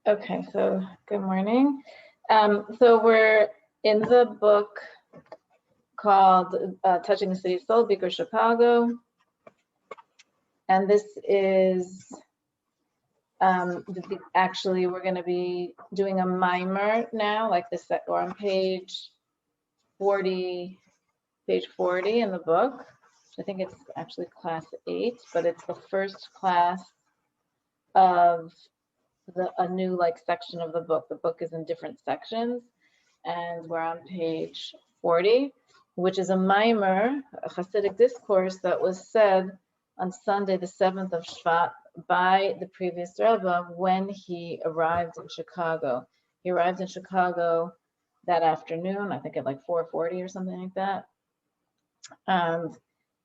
Okay, so good morning. So we're in the book called Touching the City of Soul, Bikur Chicago. And this is, actually, we're going to be doing a mimer now, like this, or on page 40 in the book. I think it's actually class 8, but it's the first class of a new section of the book. The book is in different sections, and we're on page 40, which is a mimer, a Hasidic discourse that was said on Sunday, the 7th of Shvat, by the previous Rebbe when he arrived in Chicago. He arrived in Chicago that afternoon, I think at 4:40 or something like that. And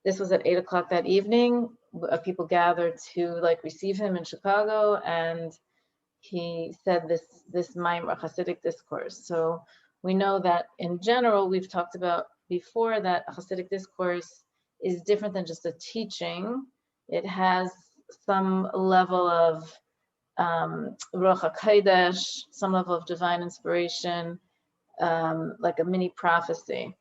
this was at 8 o'clock that evening. People gathered to receive him in Chicago, and he said this Maimar Hasidic discourse. So we know that in general, we've talked about before that Hasidic discourse is different than just a teaching. It has some level of Ruach HaKodesh, some level of divine inspiration, like a mini prophecy.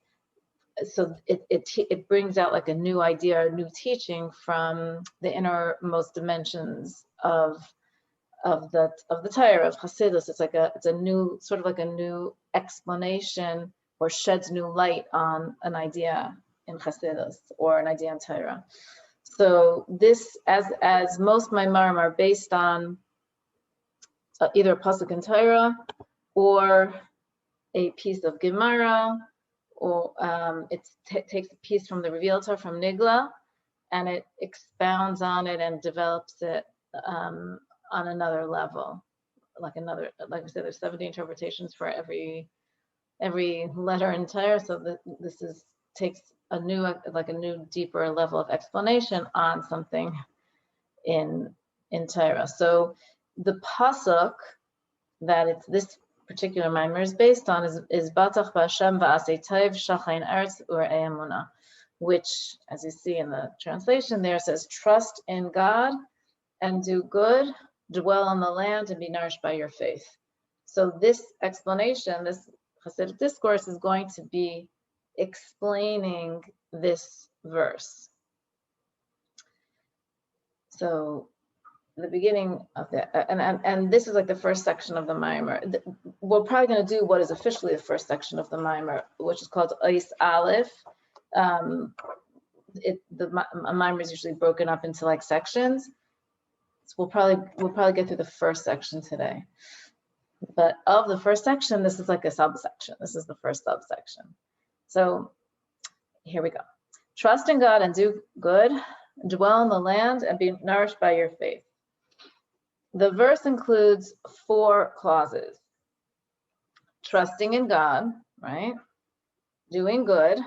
So it brings out a new idea, a new teaching from the innermost dimensions of the Torah, of Hasidus. It's a new, sort of a new explanation, or sheds new light on an idea in Hasidus or an idea in Torah. So this, as most maamarim are based on either a pasuk in Torah or a piece of Gemara, or it takes a piece from the revealed Torah, from Nigla, and it expounds on it and develops it on another level, like I said, there's 70 interpretations for every letter in Torah. So this takes a new, deeper level of explanation on something in Torah. So the pasuk that this particular mimer is based on is Batach B'Hashem v'asei tov shachain eretz u'rei emunah, which, as you see in the translation there, says, trust in God and do good, dwell on the land and be nourished by your faith. So this explanation, this Hasidic discourse, is going to be explaining this verse. So the beginning of the, and this is the first section of the mimer. We're probably going to do what is officially the first section of the mimer, which is called Ois Aleph. The mimer is usually broken up into sections. So we'll probably get through the first section today. But of the first section, this is a subsection. This is the first subsection. So here we go. Trust in God and do good, dwell in the land and be nourished by your faith. The verse includes 4 clauses. Trusting in God, right? Doing good,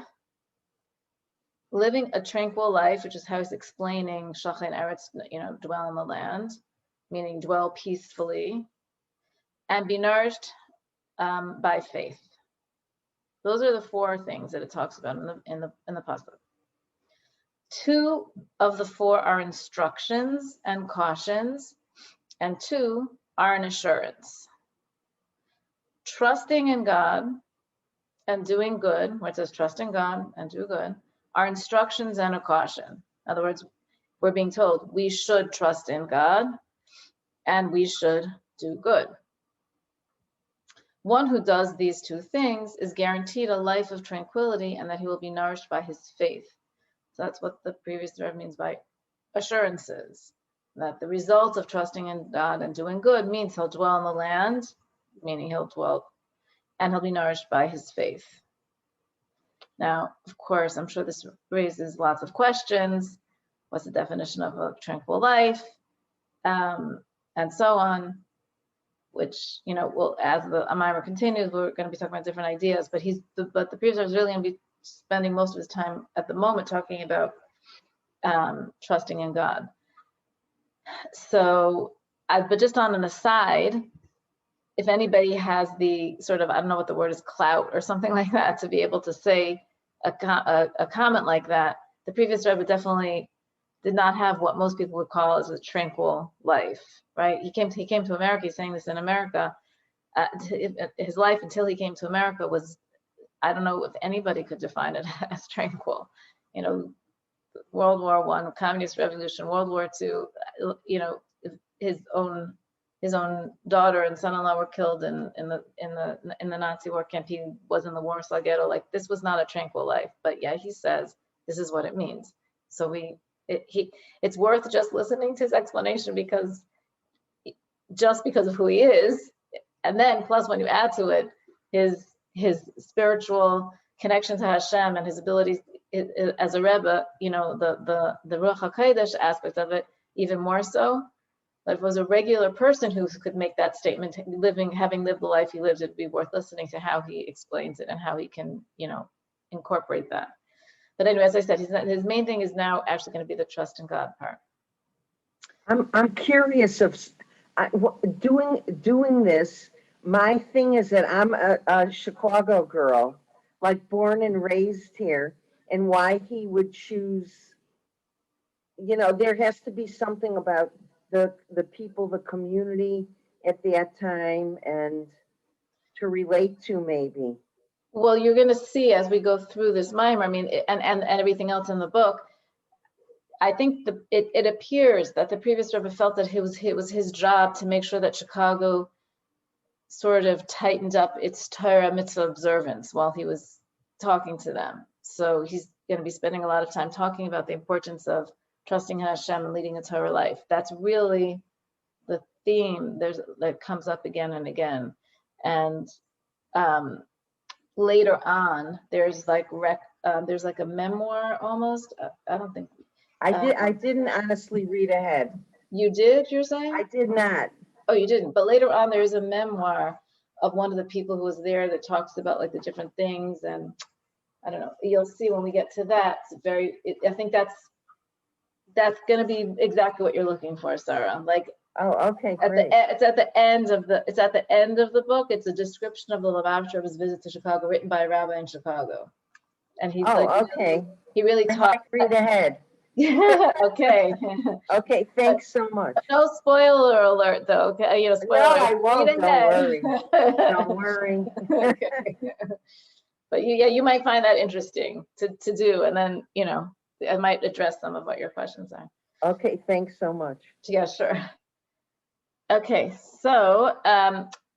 living a tranquil life, which is how he's explaining Shachain Eretz, dwell in the land, meaning dwell peacefully, and be nourished by faith. Those are the 4 things that it talks about in the pasuk. 2 of the 4 are instructions and cautions, and 2 are an assurance. Trusting in God and doing good, where it says trust in God and do good, are instructions and a caution. In other words, we're being told we should trust in God and we should do good. One who does these 2 things is guaranteed a life of tranquility and that he will be nourished by his faith. So that's what the previous Rebbe means by assurances, that the result of trusting in God and doing good means he'll dwell in the land, meaning he'll dwell, and he'll be nourished by his faith. Now, of course, I'm sure this raises lots of questions. What's the definition of a tranquil life? And so on, which, as the mimer continues, we're going to be talking about different ideas, but the previous is really going to be spending most of his time at the moment talking about trusting in God. So, but just on an aside, if anybody has the sort of, I don't know what the word is, clout or something like that, to be able to say a comment like that, the previous Rebbe definitely did not have what most people would call as a tranquil life, right? He came to America. He's saying this in America. His life until he came to America was, I don't know if anybody could define it as tranquil. You know, World War I, Communist Revolution, World War II. You know, his own daughter and son-in-law were killed in the Nazi war camp. He was in the Warsaw Ghetto. Like, this was not a tranquil life. But yeah, he says this is what it means. So it's worth just listening to his explanation, because of who he is, and then plus when you add to it his spiritual connection to Hashem and his abilities as a Rebbe, you know, the Ruach HaKodesh aspect of it even more so. Like, if it was a regular person who could make that statement, having lived the life he lived, it'd be worth listening to how he explains it and how he can, you know, incorporate that. But anyway, as I said, his main thing is now actually going to be the trust in God part. I'm curious of doing this. My thing is that I'm a Chicago girl, like born and raised here, and why he would choose, you know, there has to be something about the people, the community at that time, and to relate to maybe. Well, you're going to see as we go through this maamarim, I mean, and everything else in the book, I think it appears that the previous Rebbe felt that it was his job to make sure that Chicago sort of tightened up its Torah mitzvah observance while he was talking to them. So he's going to be spending a lot of time talking about the importance of trusting Hashem and leading a Torah life. That's really the theme that comes up again and again. And later on, there's like a memoir almost. I don't think I didn't honestly read ahead. You did, you're saying? I did not. Oh, you didn't. But later on, there is a memoir of one of the people who was there that talks about like the different things, and I don't know. You'll see when we get to that. I think that's going to be exactly what you're looking for, Sarah. Like, oh, okay, great. It's at the end of the book. It's a description of the Lubavitcher of his visit to Chicago, written by a rabbi in Chicago, and he's okay. He really talks. Read ahead. Yeah. Okay. Okay. Thanks so much. No spoiler alert, though. Okay. You know, spoiler. No, I won't. Don't worry. Don't worry. Okay. But you might find that interesting to do, and then, you know, I might address some of what your questions are. Okay. Thanks so much. Yeah, sure. Okay. So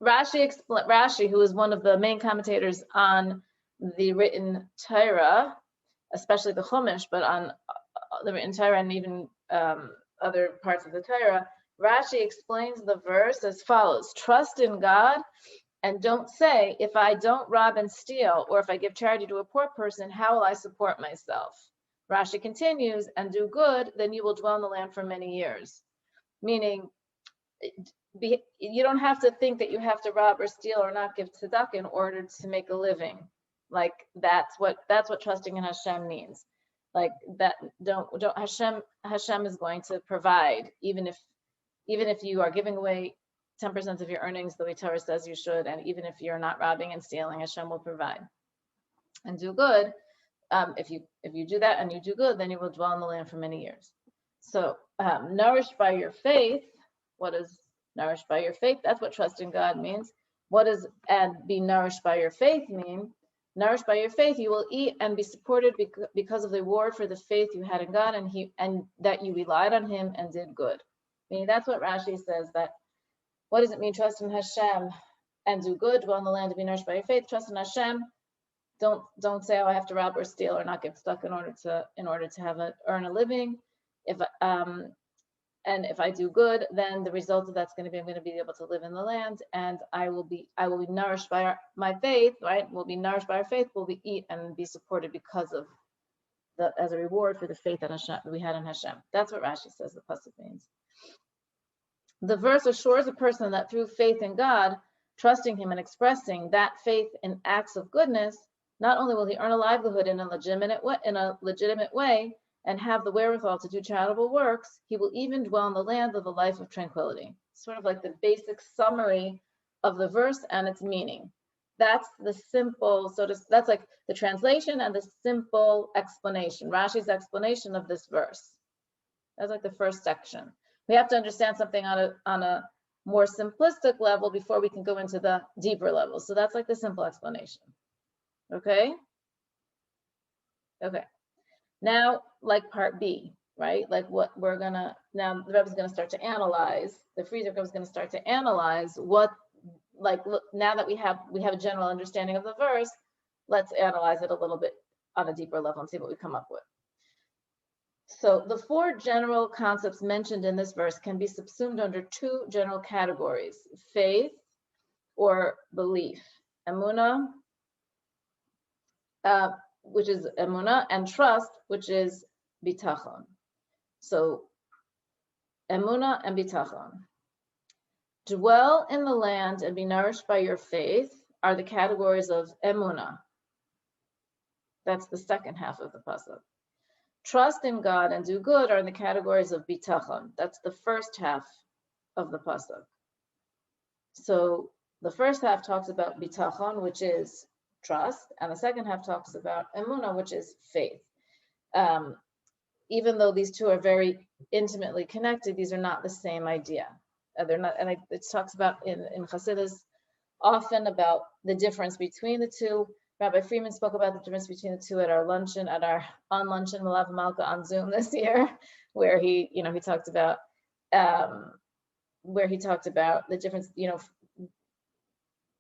Rashi, who is one of the main commentators on the written Torah, especially the Chumash, but on the written Torah and even other parts of the Torah, Rashi explains the verse as follows: trust in God and don't say, if I don't rob and steal, or if I give charity to a poor person, how will I support myself? Rashi continues, and do good, then you will dwell in the land for many years. Meaning, you don't have to think that you have to rob or steal or not give tzedakah in order to make a living. Like, that's what trusting in Hashem means. Like, that don't Hashem is going to provide, even if you are giving away 10% of your earnings the way Torah says you should, and even if you're not robbing and stealing, Hashem will provide. And do good. If you do that and you do good, then you will dwell in the land for many years. So nourished by your faith. What is nourished by your faith? That's what trust in God means. What does and be nourished by your faith mean? Nourished by your faith, you will eat and be supported because of the reward for the faith you had in God, and that you relied on Him and did good. Meaning, that's what Rashi says. That what does it mean? Trust in Hashem and do good, dwell in the land to be nourished by your faith. Trust in Hashem. Don't say, oh, I have to rob or steal or not get stuck in order to earn a living. And if I do good, then the result of that's going to be I'm going to be able to live in the land, and I will be nourished by my faith, right? We'll be nourished by our faith. We'll be eat and be supported because of as a reward for the faith that we had in Hashem. That's what Rashi says the pasuk means. The verse assures a person that through faith in God, trusting Him and expressing that faith in acts of goodness, not only will he earn a livelihood in a legitimate way, and have the wherewithal to do charitable works, he will even dwell in the land of the life of tranquility. Sort of like the basic summary of the verse and its meaning. That's the simple, that's like the translation and the simple explanation, Rashi's explanation of this verse. That's like the first section. We have to understand something on a more simplistic level before we can go into the deeper levels. So that's like the simple explanation. Okay? Okay. Now, like part B, right? Like what we're gonna, now the Rebbe's gonna start to analyze, the Friedrich Rebbe is gonna start to analyze what, like, look, now that we have a general understanding of the verse, let's analyze it a little bit on a deeper level and see what we come up with. So the four general concepts mentioned in this verse can be subsumed under two general categories: faith or belief, emunah, which is emunah, and trust, which is bitachon. So emunah and bitachon. Dwell in the land and be nourished by your faith are the categories of emunah. That's the second half of the pasuk. Trust in God and do good are in the categories of bitachon. That's the first half of the pasuk. So the first half talks about bitachon, which is trust, and the second half talks about emunah, which is faith. Even though these two are very intimately connected, these are not the same idea. They're not, and it talks about in Chassidus often about the difference between the two. Rabbi Freeman spoke about the difference between the two at our luncheon, on luncheon Malav Malka on Zoom this year, where he talked about the difference,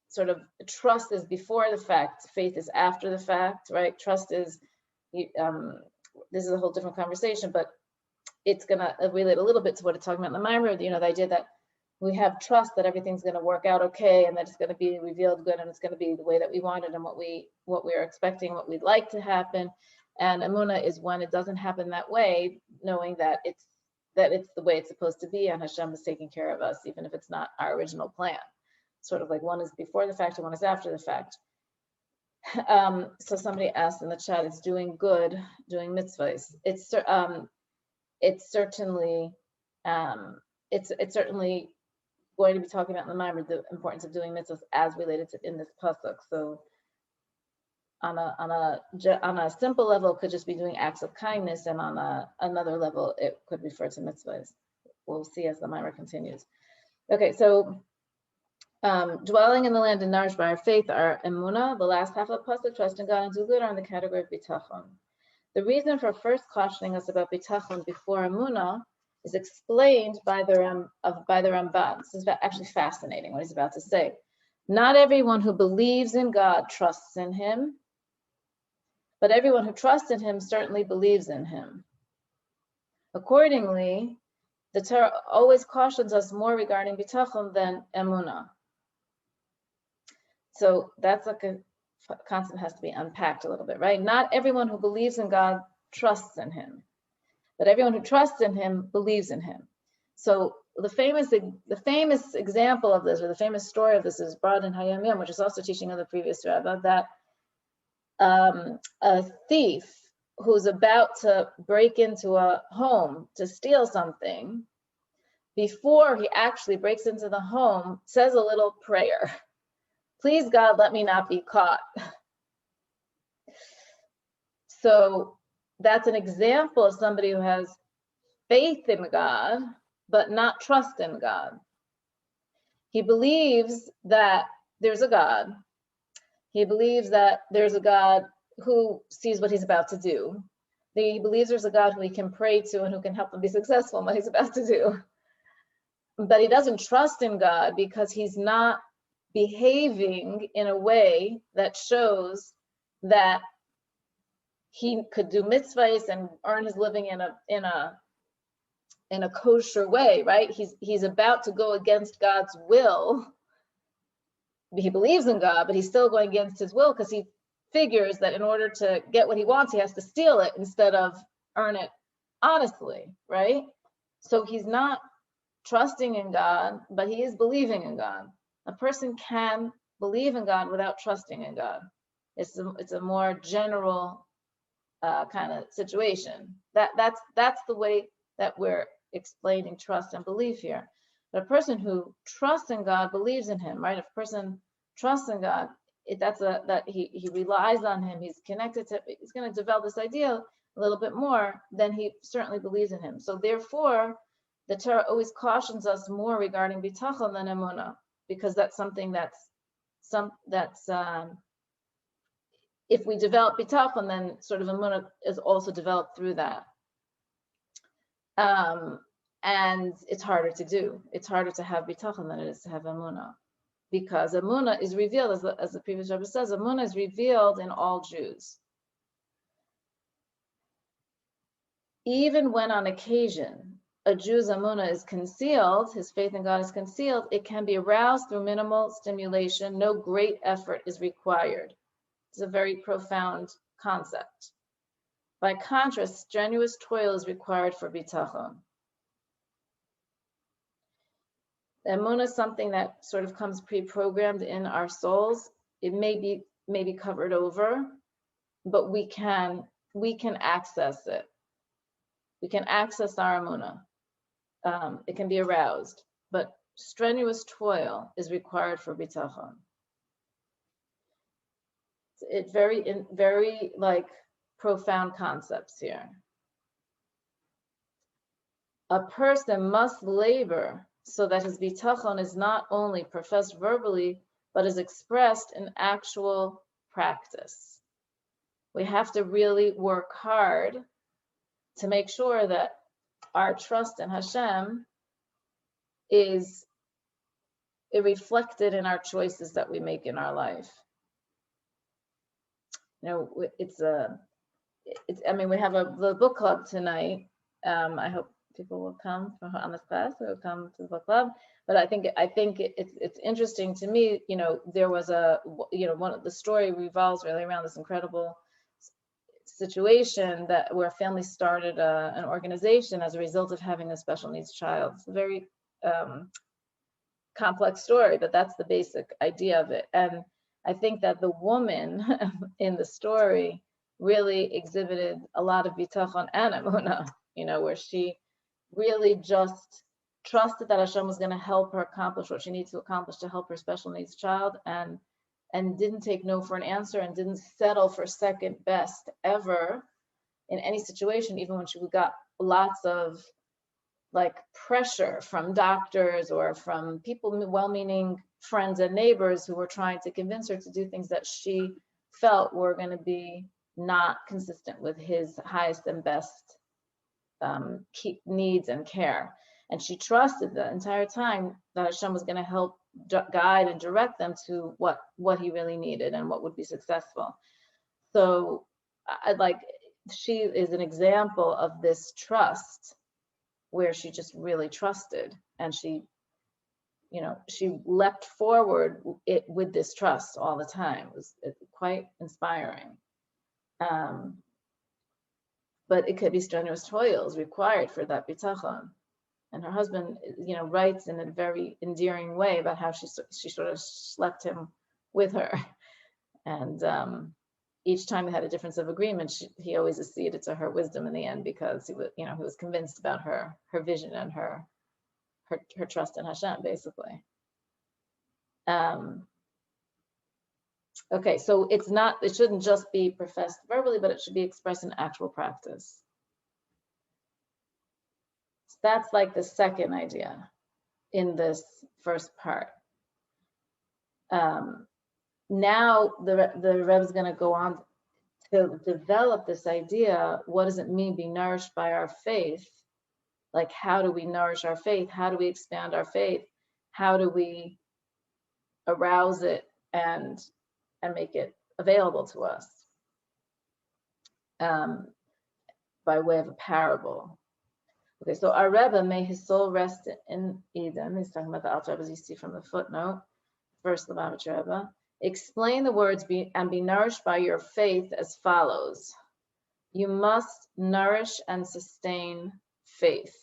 sort of trust is before the fact, faith is after the fact, right? Trust is, this is a whole different conversation, but it's gonna relate a little bit to what it's talking about in the maamarim, the idea that we have trust that everything's going to work out okay, and that it's going to be revealed good, and it's going to be the way that we want it, and what we're expecting, what we'd like to happen. And emunah is when it doesn't happen that way, knowing that it's the way it's supposed to be, and Hashem is taking care of us, even if it's not our original plan. Sort of like one is before the fact and one is after the fact. So somebody asked in the chat, it's doing good, doing mitzvahs. It's certainly going to be talking about in the maamarim the importance of doing mitzvahs as related to in this pasuk. So on a simple level, it could just be doing acts of kindness, and on another level, it could refer to mitzvahs. We'll see as the maamarim continues. Okay, so dwelling in the land and nourished by our faith are emunah, the last half of the pasuk, trust in God and do good, are in the category of bitachon. The reason for first cautioning us about bitachon before emunah is explained by the Ramban. This is actually fascinating what he's about to say. Not everyone who believes in God trusts in him, but everyone who trusts in him certainly believes in him. Accordingly, the Torah always cautions us more regarding bitachon than emunah. So that's like a concept that has to be unpacked a little bit, right? Not everyone who believes in God trusts in him, but everyone who trusts in him believes in him. So the famous example of this, or the famous story of this, is brought in Hayom Yom, which is also teaching of the previous Rebbe, that a thief who's about to break into a home to steal something, before he actually breaks into the home, says a little prayer. Please God, let me not be caught. So that's an example of somebody who has faith in God, but not trust in God. He believes that there's a God. He believes that there's a God who sees what he's about to do. He believes there's a God who he can pray to and who can help him be successful in what he's about to do. But he doesn't trust in God because he's not behaving in a way that shows that he could do mitzvahs and earn his living in a kosher way, right? He's about to go against God's will. He believes in God, but he's still going against his will because he figures that in order to get what he wants, he has to steal it instead of earn it honestly, right? So he's not trusting in God, but he is believing in God. A person can believe in God without trusting in God. It's a more general kind of situation. That's the way that we're explaining trust and belief here. But a person who trusts in God believes in him, right? If a person trusts in God, that he relies on him, he's connected to, he's going to develop this idea a little bit more, then he certainly believes in him. So therefore, the Torah always cautions us more regarding bitachon than emunah, because that's something if we develop bitachon, then sort of emunah is also developed through that. And it's harder to do. It's harder to have bitachon than it is to have emunah, because emunah is revealed, as the previous Rebbe says, emunah is revealed in all Jews. Even when on occasion a Jew's emunah is concealed, his faith in God is concealed, it can be aroused through minimal stimulation. No great effort is required. It's a very profound concept. By contrast, strenuous toil is required for bitachon. Emunah is something that sort of comes pre-programmed in our souls. It may be covered over, but we can access it. We can access our emunah. It can be aroused, but strenuous toil is required for bitachon. It's very like profound concepts here. A person must labor so that his bitachon is not only professed verbally, but is expressed in actual practice. We have to really work hard to make sure that our trust in Hashem is reflected in our choices that we make in our life. You know, we have the book club tonight. I hope people will come on this class. Will come to the book club. But I think it's interesting to me. You know, there was one of the story revolves really around this incredible situation where a family started an organization as a result of having a special needs child. It's a very complex story, but that's the basic idea of it. And I think that the woman in the story really exhibited a lot of bitachon and emunah, you know, where she really just trusted that Hashem was going to help her accomplish what she needs to accomplish to help her special needs child, and didn't take no for an answer, and didn't settle for second best ever in any situation, even when she got lots of like pressure from doctors or from people, well-meaning friends and neighbors who were trying to convince her to do things that she felt were going to be not consistent with his highest and best needs and care. And she trusted the entire time that Hashem was going to help guide and direct them to what he really needed and what would be successful. So she is an example of this trust, where she just really trusted, and she leapt forward with this trust all the time. It was quite inspiring. But it could be strenuous toils required for that bitachon. And her husband, writes in a very endearing way about how she sort of slept him with her. And each time they had a difference of agreement, he always acceded to her wisdom in the end, because he was convinced about her vision and her trust in Hashem, basically. Okay, so it shouldn't just be professed verbally, but it should be expressed in actual practice. So that's like the second idea in this first part. Now the Rebbe is going to go on to develop this idea. What does it mean be nourished by our faith? Like, how do we nourish our faith? How do we expand our faith? How do we arouse it and make it available to us by way of a parable? Okay, so our Rebbe, may his soul rest in Eden. He's talking about the Alter Rebbe, as you see from the footnote. First, the Lubavitcher Rebbe. Explain the words be nourished by your faith as follows. You must nourish and sustain faith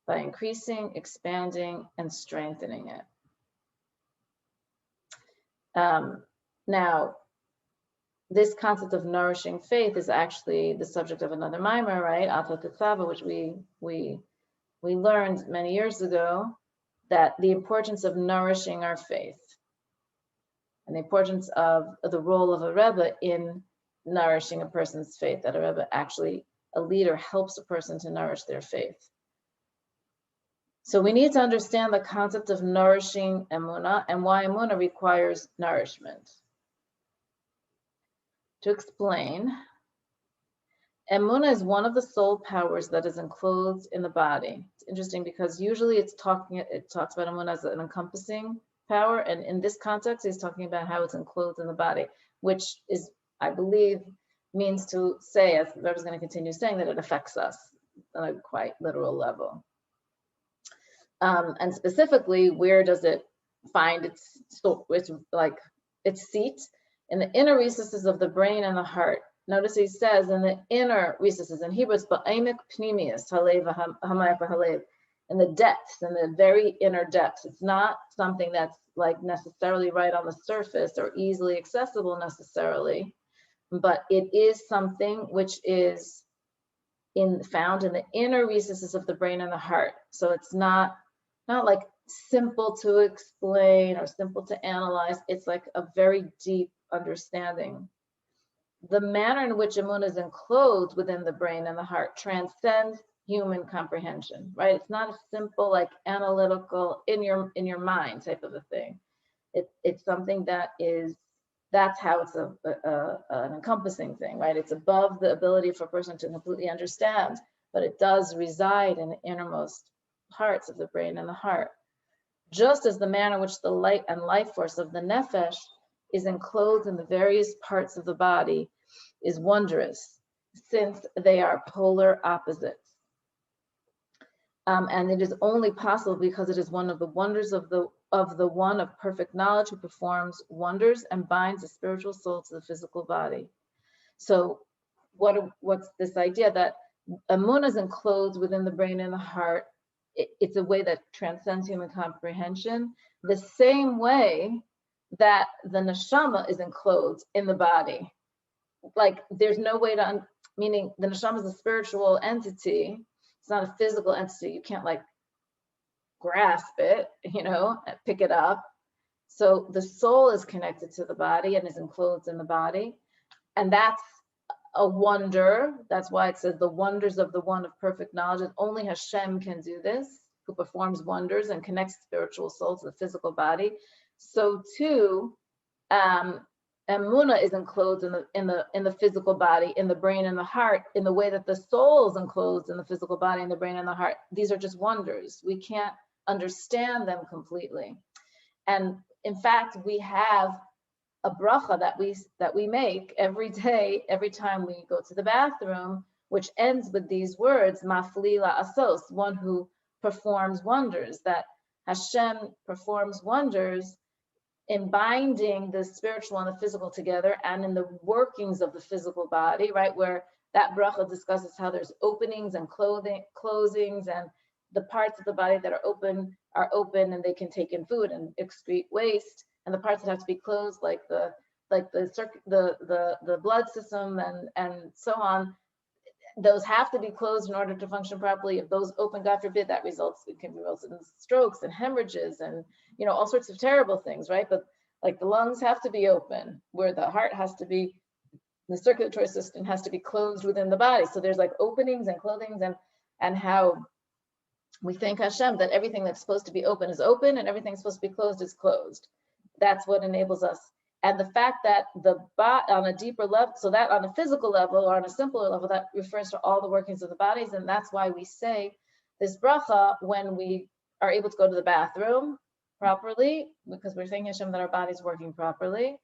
by increasing, expanding, and strengthening it. Now, this concept of nourishing faith is actually the subject of another maamar, right? Untitled Chapter, which we learned many years ago, that the importance of nourishing our faith and the importance of the role of a Rebbe in nourishing a person's faith, that a Rebbe actually, a leader helps a person to nourish their faith. So we need to understand the concept of nourishing emunah and why emunah requires nourishment. To explain, emunah is one of the soul powers that is enclosed in the body. It's interesting because usually it talks about emunah as an encompassing power, and in this context, he's talking about how it's enclosed in the body, which is, I believe, means to say, as the Rebbe is going to continue saying, that it affects us on a quite literal level. And specifically, where does it find its seat? In the inner recesses of the brain and the heart. Notice he says in the inner recesses, in Hebrew it's ba'emek pnimius halev hamayach halev, in the depths, in the very inner depths. It's not something that's like necessarily right on the surface or easily accessible necessarily, but it is something which is found in the inner recesses of the brain and the heart. So it's not like simple to explain or simple to analyze. It's like a very deep understanding. The manner in which emunah is enclosed within the brain and the heart transcends human comprehension, right? It's not a simple, like analytical, in your mind type of a thing. It's something that's how it's an encompassing thing, right? It's above the ability for a person to completely understand, but it does reside in the innermost parts of the brain and the heart. Just as the manner in which the light and life force of the nefesh is enclosed in the various parts of the body is wondrous, since they are polar opposites. And it is only possible because it is one of the wonders of the one of perfect knowledge who performs wonders and binds the spiritual soul to the physical body. So what's this idea that emunah is enclosed within the brain and the heart? It's a way that transcends human comprehension, the same way that the neshama is enclosed in the body. Like there's no way to, meaning the neshama is a spiritual entity. It's not a physical entity. You can't like grasp it, pick it up. So the soul is connected to the body and is enclosed in the body. And that's a wonder. That's why it says the wonders of the one of perfect knowledge. And only Hashem can do this, who performs wonders and connects spiritual soul to the physical body. So too, emunah is enclosed in the physical body, in the brain and the heart, in the way that the soul is enclosed in the physical body and the brain and the heart. These are just wonders. We can't understand them completely. And in fact, we have a bracha that we make every day, every time we go to the bathroom, which ends with these words, mafli la'asos, one who performs wonders, that Hashem performs wonders in binding the spiritual and the physical together and in the workings of the physical body, right? Where that bracha discusses how there's openings and closings, and the parts of the body that are open and they can take in food and excrete waste, and the parts that have to be closed, like the blood system and so on, those have to be closed in order to function properly. If those open, God forbid, that can result in strokes and hemorrhages and all sorts of terrible things, right? But like the lungs have to be open, where the heart has to be, the circulatory system has to be closed within the body. So there's like openings and closings, and how we thank Hashem that everything that's supposed to be open is open and everything that's supposed to be closed is closed. That's what enables us. And the fact that on a deeper level, so that on a physical level or on a simpler level, that refers to all the workings of the bodies. And that's why we say this bracha when we are able to go to the bathroom properly, because we're thanking Hashem that our body's working properly.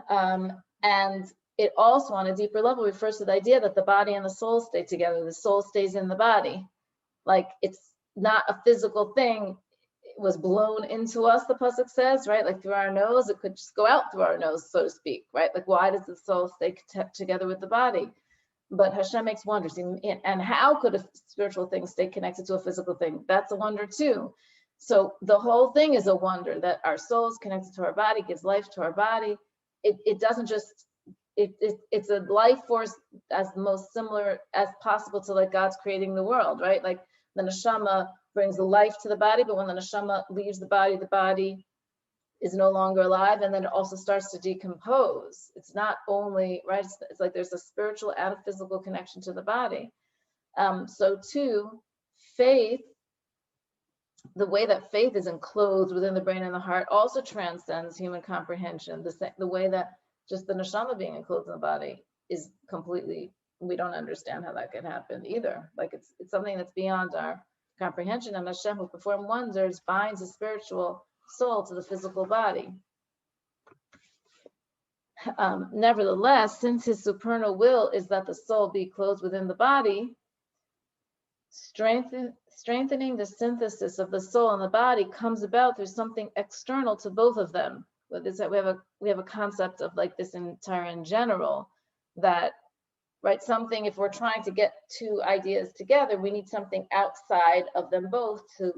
And it also on a deeper level refers to the idea that the body and the soul stay together. The soul stays in the body. Like it's not a physical thing. It was blown into us, the pasuk says, right? Like through our nose, it could just go out through our nose, so to speak, right? Like why does the soul stay together with the body? But Hashem makes wonders. And how could a spiritual thing stay connected to a physical thing? That's a wonder too. So the whole thing is a wonder that our soul is connected to our body, gives life to our body. It doesn't just, it's a life force as most similar as possible to like God's creating the world, right? Like the neshama brings the life to the body, but when the neshama leaves the body is no longer alive, and then it also starts to decompose. It's not only, right, it's like there's a spiritual and a physical connection to the body. So too, faith, the way that faith is enclosed within the brain and the heart also transcends human comprehension. The way that just the neshama being enclosed in the body is completely, we don't understand how that could happen either. Like it's something that's beyond our comprehension. And Hashem, who performed wonders, binds the spiritual soul to the physical body. Nevertheless, since his supernal will is that the soul be clothed within the body, strengthening the synthesis of the soul and the body comes about through something external to both of them. We have a concept of like this entire in general, that, right, something, if we're trying to get two ideas together, we need something outside of them both to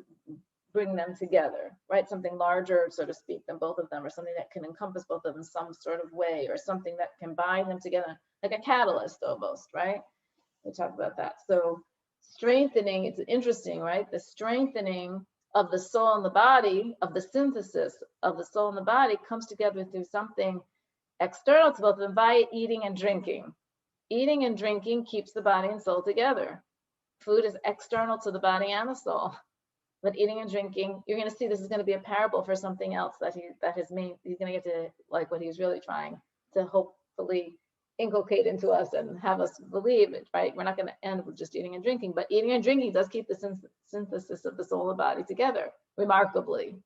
bring them together, right? Something larger, so to speak, than both of them, or something that can encompass both of them in some sort of way, or something that can bind them together, like a catalyst almost, right? We talk about that. So strengthening, it's interesting, right? The strengthening of the soul and the body, of the synthesis of the soul and the body, comes together through something external to both of them via eating and drinking. Eating and drinking keeps the body and soul together. Food is external to the body and the soul. But eating and drinking, you're going to see this is going to be a parable for something else that he's going to get to, like what he's really trying to hopefully inculcate into us and have us believe it, right? We're not going to end with just eating and drinking, but eating and drinking does keep the synthesis of the soul and body together, remarkably,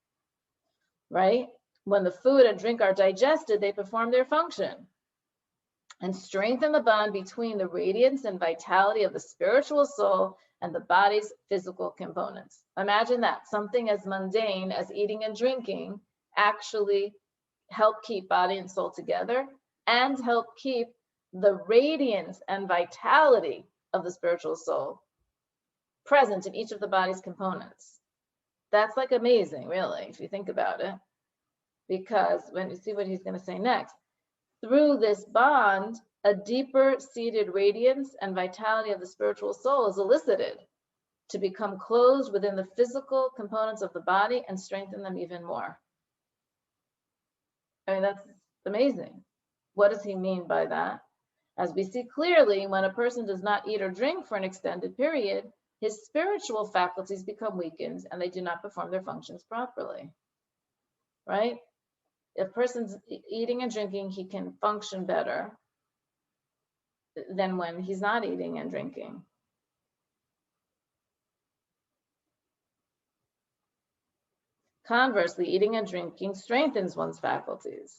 right? When the food and drink are digested, they perform their function and strengthen the bond between the radiance and vitality of the spiritual soul and the body's physical components. Imagine that, something as mundane as eating and drinking actually help keep body and soul together and help keep the radiance and vitality of the spiritual soul present in each of the body's components. That's like amazing, really, if you think about it, because when you see what he's going to say next, through this bond, a deeper seated radiance and vitality of the spiritual soul is elicited to become closed within the physical components of the body and strengthen them even more. I mean, that's amazing. What does he mean by that? As we see clearly, when a person does not eat or drink for an extended period, his spiritual faculties become weakened and they do not perform their functions properly, right? If a person's eating and drinking, he can function better than when he's not eating and drinking. Conversely, eating and drinking strengthens one's faculties.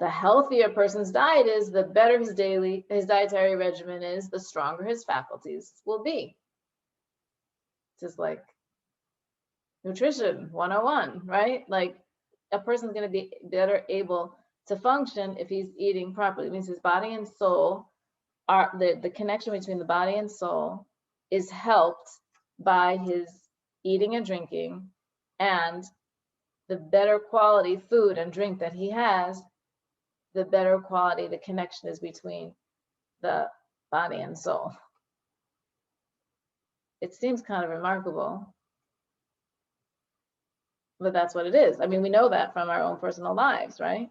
The healthier a person's diet is, the better his dietary regimen is, the stronger his faculties will be. Just like nutrition 101, right? Like a person's going to be better able to function if he's eating properly. It means his body and soul are, the connection between the body and soul is helped by his eating and drinking, and the better quality food and drink that he has, the better quality the connection is between the body and soul. It seems kind of remarkable, but that's what it is. I mean, we know that from our own personal lives, right?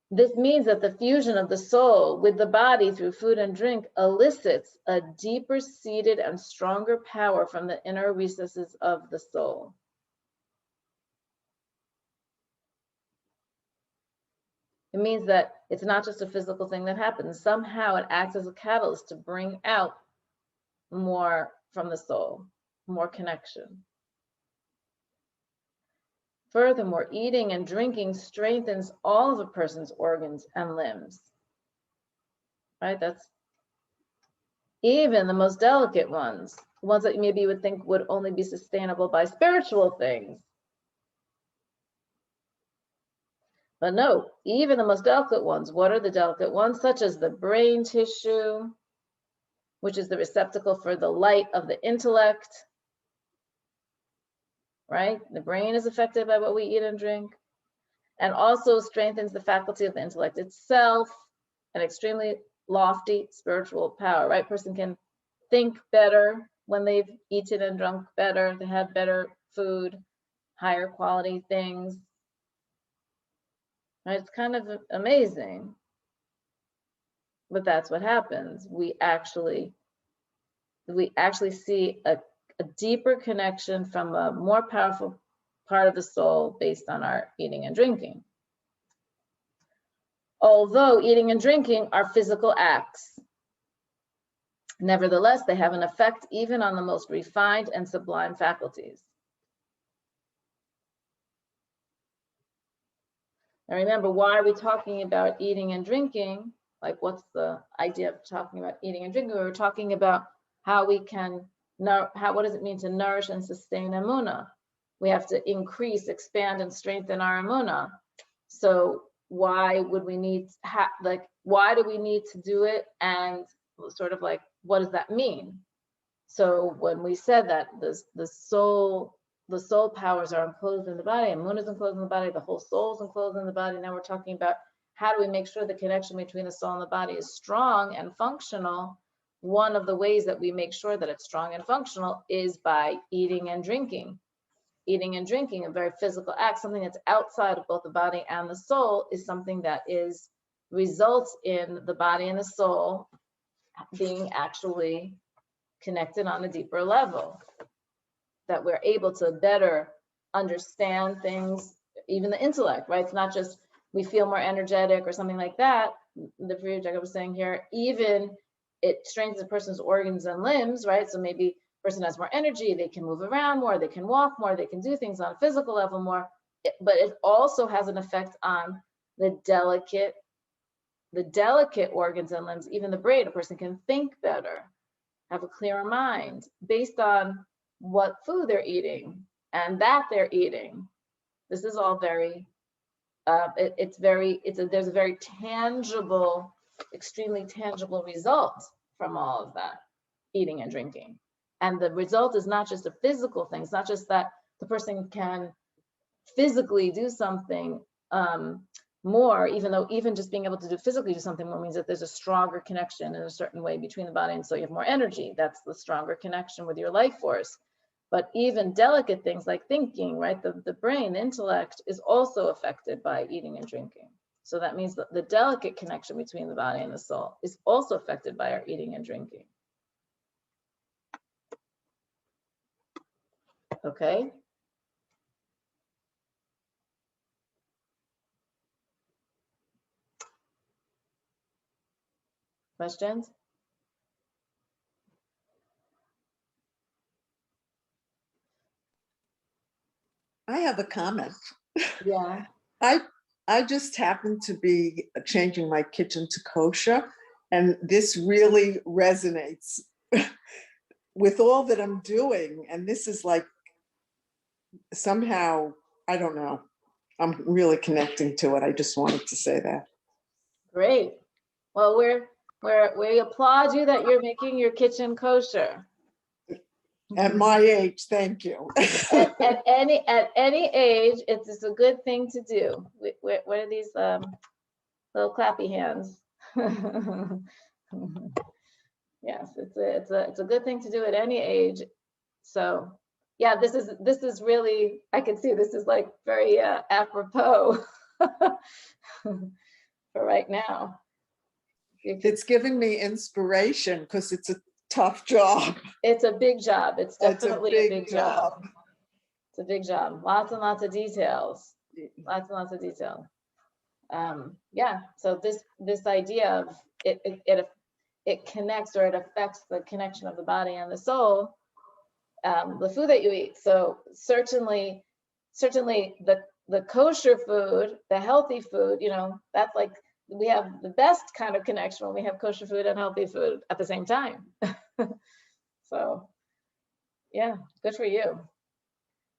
This means that the fusion of the soul with the body through food and drink elicits a deeper seated and stronger power from the inner recesses of the soul. It means that it's not just a physical thing that happens. Somehow it acts as a catalyst to bring out more from the soul, more connection. Furthermore, eating and drinking strengthens all of a person's organs and limbs. Right? That's even the most delicate ones, the ones that maybe you would think would only be sustainable by spiritual things. But no, even the most delicate ones. What are the delicate ones? Such as the brain tissue, which is the receptacle for the light of the intellect. Right? The brain is affected by what we eat and drink, and also strengthens the faculty of the intellect itself, an extremely lofty spiritual power, right? Person can think better, when they've eaten and drunk better, they have better food, higher quality things. Right? It's kind of amazing. But that's what happens. We actually see a deeper connection from a more powerful part of the soul based on our eating and drinking. Although eating and drinking are physical acts, nevertheless, they have an effect even on the most refined and sublime faculties. Now remember, why are we talking about eating and drinking? Like, what's the idea of talking about eating and drinking? We're talking about how we can, what does it mean to nourish and sustain emunah? We have to increase, expand, and strengthen our emunah. So why would we need, why do we need to do it? And sort of like, what does that mean? So when we said that the soul powers are enclosed in the body, emunah is enclosed in the body, the whole soul is enclosed in the body. Now we're talking about how do we make sure the connection between the soul and the body is strong and functional. One of the ways that we make sure that it's strong and functional is by eating and drinking. Eating and drinking, a very physical act, something that's outside of both the body and the soul, is something that results in the body and the soul being actually connected on a deeper level, that we're able to better understand things, even the intellect, right? It's not just we feel more energetic or something like that. The Free Jacob was saying here, even it strengthens a person's organs and limbs, right? So maybe a person has more energy, they can move around more, they can walk more, they can do things on a physical level more, but it also has an effect on the delicate organs and limbs, even the brain. A person can think better, have a clearer mind based on what food they're eating and that they're eating. This is all very, there's a very tangible, extremely tangible result from all of that eating and drinking. And the result is not just a physical thing. It's not just that the person can physically do something more, even just being able to physically do something more means that there's a stronger connection in a certain way between the body, and so you have more energy. That's the stronger connection with your life force. But even delicate things like thinking, right? The brain, the intellect is also affected by eating and drinking. So that means that the delicate connection between the body and the soul is also affected by our eating and drinking. Okay? Questions? I have a comment. Yeah. I just happened to be changing my kitchen to kosher, and this really resonates with all that I'm doing. And this is like, somehow, I don't know, I'm really connecting to it. I just wanted to say that. Great. Well, we applaud you that you're making your kitchen kosher. At my age, thank you. at any age, it's a good thing to do. What are these little clappy hands? Yes, it's a good thing to do at any age. So yeah, this is really, I can see this is like very apropos for right now. It's giving me inspiration because it's a tough job. It's a big job. It's definitely a big job. It's a big job. Lots and lots of details. Lots and lots of detail. Yeah. So this idea of it connects, or it affects the connection of the body and the soul. The food that you eat. So certainly the kosher food, the healthy food, that's like, we have the best kind of connection when we have kosher food and healthy food at the same time. So yeah, good for you.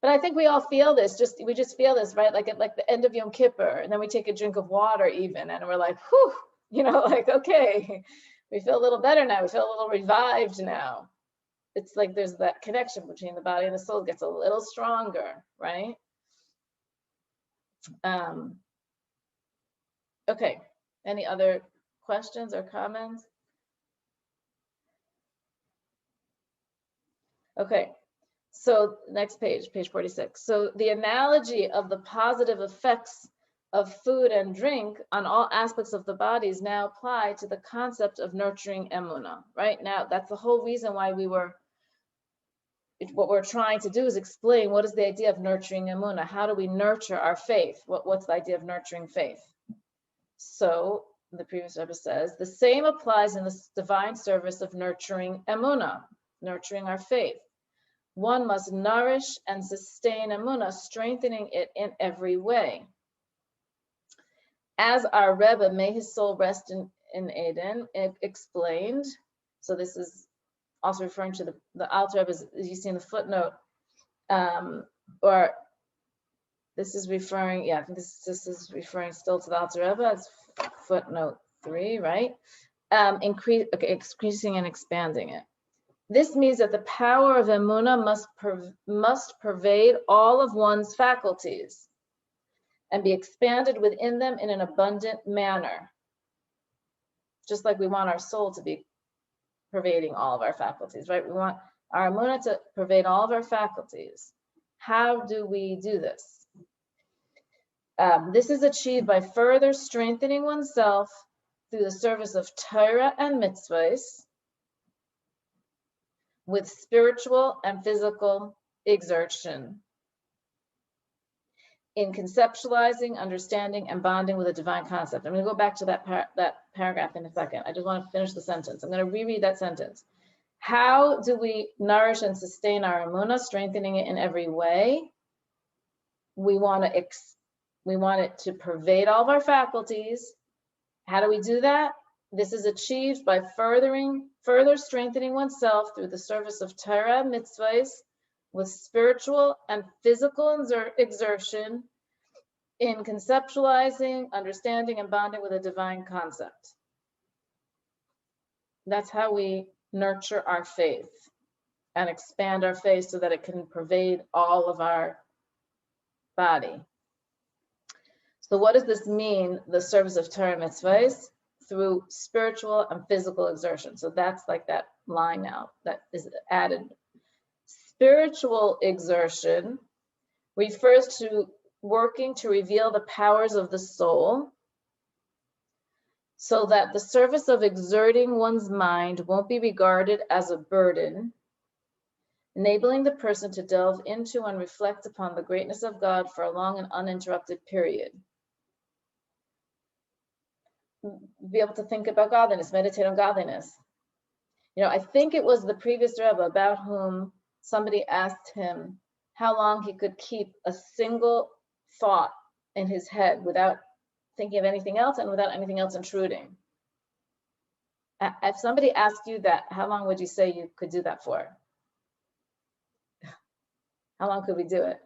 But I think we all feel this, we just feel this, right? Like at the end of Yom Kippur, and then we take a drink of water even, and we're like, whew, like, okay, we feel a little better now. We feel a little revived now. It's like there's that connection between the body and the soul gets a little stronger, right? Okay, any other questions or comments? Okay, so next page, page 46. So the analogy of the positive effects of food and drink on all aspects of the body is now applied to the concept of nurturing emunah. Right now, that's the whole reason why what we're trying to do is explain what is the idea of nurturing emunah. How do we nurture our faith? What's the idea of nurturing faith? So the previous Rebbe says, the same applies in the divine service of nurturing emunah, nurturing our faith. One must nourish and sustain emunah, strengthening it in every way. As our Rebbe, may his soul rest in Eden, explained, so this is also referring to the Alter Rebbe, as you see in the footnote, or this is referring, yeah, I think this is referring still to the Alter Rebbe, it's footnote 3, right? Increasing and expanding it. This means that the power of emunah must pervade all of one's faculties and be expanded within them in an abundant manner. Just like we want our soul to be pervading all of our faculties, right? We want our emunah to pervade all of our faculties. How do we do this? This is achieved by further strengthening oneself through the service of Torah and mitzvahs, with spiritual and physical exertion, in conceptualizing, understanding, and bonding with a divine concept. I'm going to go back to that paragraph in a second. I just want to finish the sentence. I'm going to reread that sentence. How do we nourish and sustain our emunah, strengthening it in every way? We want it to pervade all of our faculties. How do we do that? This is achieved by further strengthening oneself through the service of Torah mitzvahs, with spiritual and physical exertion, in conceptualizing, understanding, and bonding with a divine concept. That's how we nurture our faith and expand our faith so that it can pervade all of our body. So what does this mean, the service of Torah mitzvahs? Through spiritual and physical exertion. So that's like that line now that is added. Spiritual exertion refers to working to reveal the powers of the soul, so that the service of exerting one's mind won't be regarded as a burden, enabling the person to delve into and reflect upon the greatness of God for a long and uninterrupted period. Be able to think about godliness, meditate on godliness. You know, I think it was the previous Rebbe about whom somebody asked him how long he could keep a single thought in his head without thinking of anything else and without anything else intruding. If somebody asked you that, how long would you say you could do that for? How long could we do it?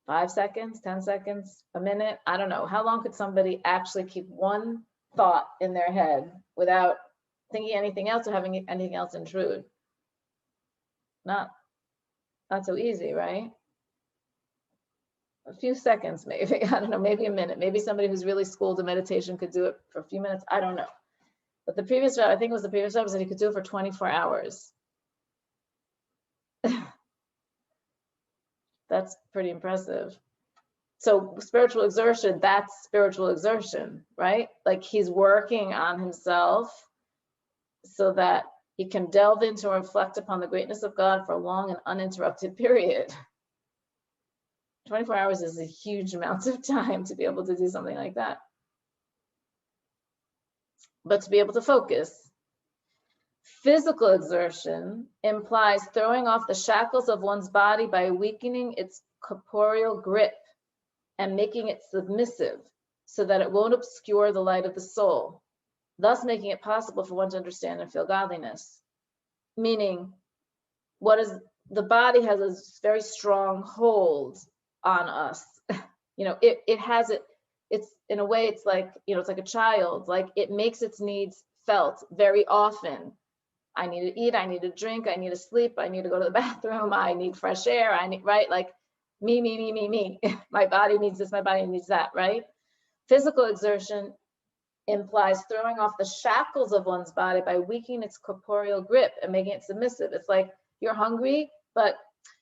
5 seconds, 10 seconds, a minute? I don't know. How long could somebody actually keep one thought in their head without thinking anything else or having anything else intrude? Not so easy, right? A few seconds, maybe. I don't know, maybe a minute. Maybe somebody who's really schooled in meditation could do it for a few minutes. I don't know. But the previous Rebbe, I think it was the previous Rebbe, said he could do it for 24 hours. That's pretty impressive. So spiritual exertion, that's spiritual exertion, right? Like he's working on himself so that he can delve into and reflect upon the greatness of God for a long and uninterrupted period. 24 hours is a huge amount of time to be able to do something like that. But to be able to focus. Physical exertion implies throwing off the shackles of one's body by weakening its corporeal grip and making it submissive so that it won't obscure the light of the soul, thus making it possible for one to understand and feel godliness. Meaning, the body has a very strong hold on us. You know, it's in a way, it's like, you know, it's like a child, like it makes its needs felt very often. I need to eat, I need to drink, I need to sleep, I need to go to the bathroom, I need fresh air, right? Like me. My body needs this, my body needs that, right? Physical exertion implies throwing off the shackles of one's body by weakening its corporeal grip and making it submissive. It's like you're hungry, but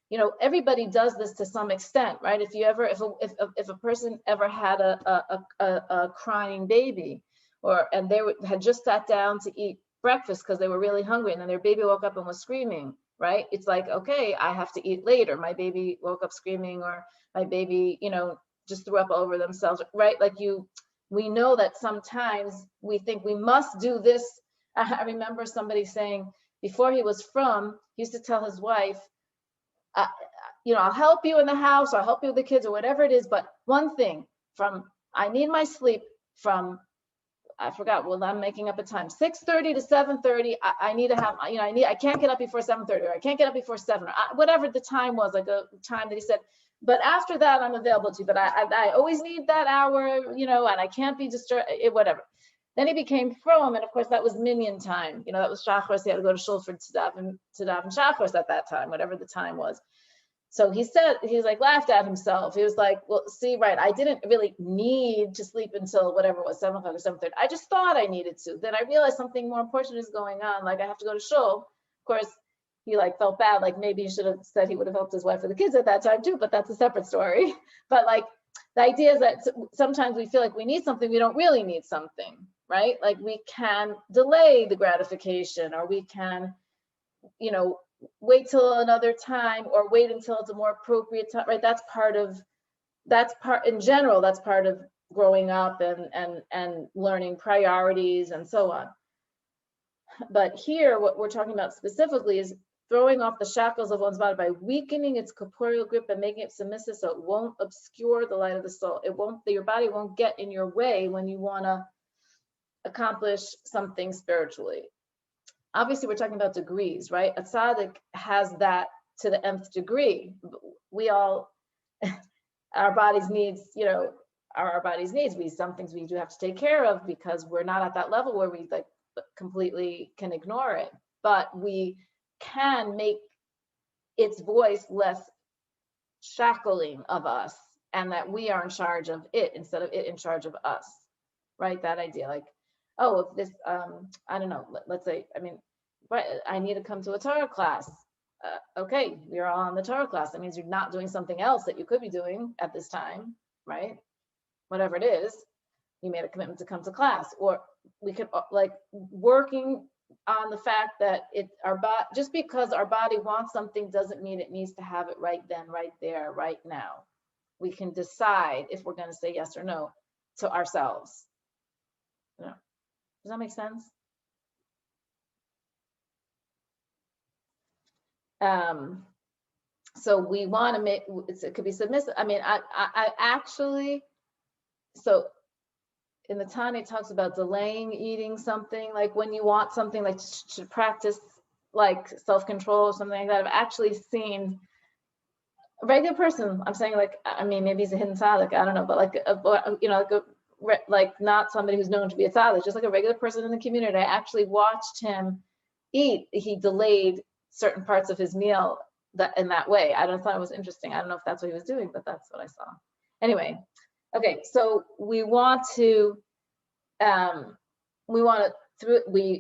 you know, everybody does this to some extent, right? If a person ever had a crying baby, and they had just sat down to eat breakfast because they were really hungry, and then their baby woke up and was screaming, right? It's like, okay, I have to eat later. My baby woke up screaming, or my baby, you know, just threw up all over themselves, right? Like we know that sometimes we think we must do this. I remember somebody saying before he used to tell his wife, you know, I'll help you in the house, or I'll help you with the kids, or whatever it is. But one thing, I need my sleep from, I forgot, well, I'm making up a time, 6:30 to 7:30. I need to have, you know, I can't get up before 7:30, or I can't get up before 7, or whatever the time was, like a time that he said. But after that, I'm available to you. But I always need that hour, you know, and I can't be disturbed, whatever. Then he became from, and of course that was minyan time. You know, that was Shachos. He had to go to shul for Tzedaf and Shachos at that time, whatever the time was. So he said, he's like, laughed at himself. He was like, well, see, right, I didn't really need to sleep until whatever it was, 7 o'clock or 7:30. I just thought I needed to. Then I realized something more important is going on. Like I have to go to shul. Of course, he like felt bad. Like maybe he should have said he would have helped his wife or the kids at that time too, but that's a separate story. But like the idea is that sometimes we feel like we need something, we don't really need something, right? Like we can delay the gratification, or we can, you know, wait till another time, or wait until it's a more appropriate time, right? That's part in general, that's part of growing up and learning priorities and so on. But here, what we're talking about specifically is throwing off the shackles of one's body by weakening its corporeal grip and making it submissive so it won't obscure the light of the soul. Your body won't get in your way when you want to accomplish something spiritually. Obviously, we're talking about degrees, right? A tzaddik has that to the nth degree. We all, our body's needs, you know, are our body's needs. Some things we do have to take care of because we're not at that level where we like completely can ignore it. But we can make its voice less shackling of us, and that we are in charge of it instead of it in charge of us, right? That idea, like, oh, if this, I don't know, let's say, I mean, right, I need to come to a Torah class. Okay, we're all on the Torah class. That means you're not doing something else that you could be doing at this time, right? Whatever it is, you made a commitment to come to class. Or we could like working on the fact that just because our body wants something doesn't mean it needs to have it right then, right there, right now. We can decide if we're going to say yes or no to ourselves. You know, does that make sense? So we want to make it could be submissive. I mean, I actually, so in the Tanya it talks about delaying eating something, like when you want something, like to practice like self-control or something like that. I've actually seen a regular person, I'm saying, like, I mean, maybe he's a hidden tzaddik, I don't know, but like, you know, like not somebody who's known to be a tzaddik, just like a regular person in the community. I actually watched him eat. He delayed certain parts of his meal in that way. I thought it was interesting. I don't know if that's what he was doing, but that's what I saw. Anyway, okay, so we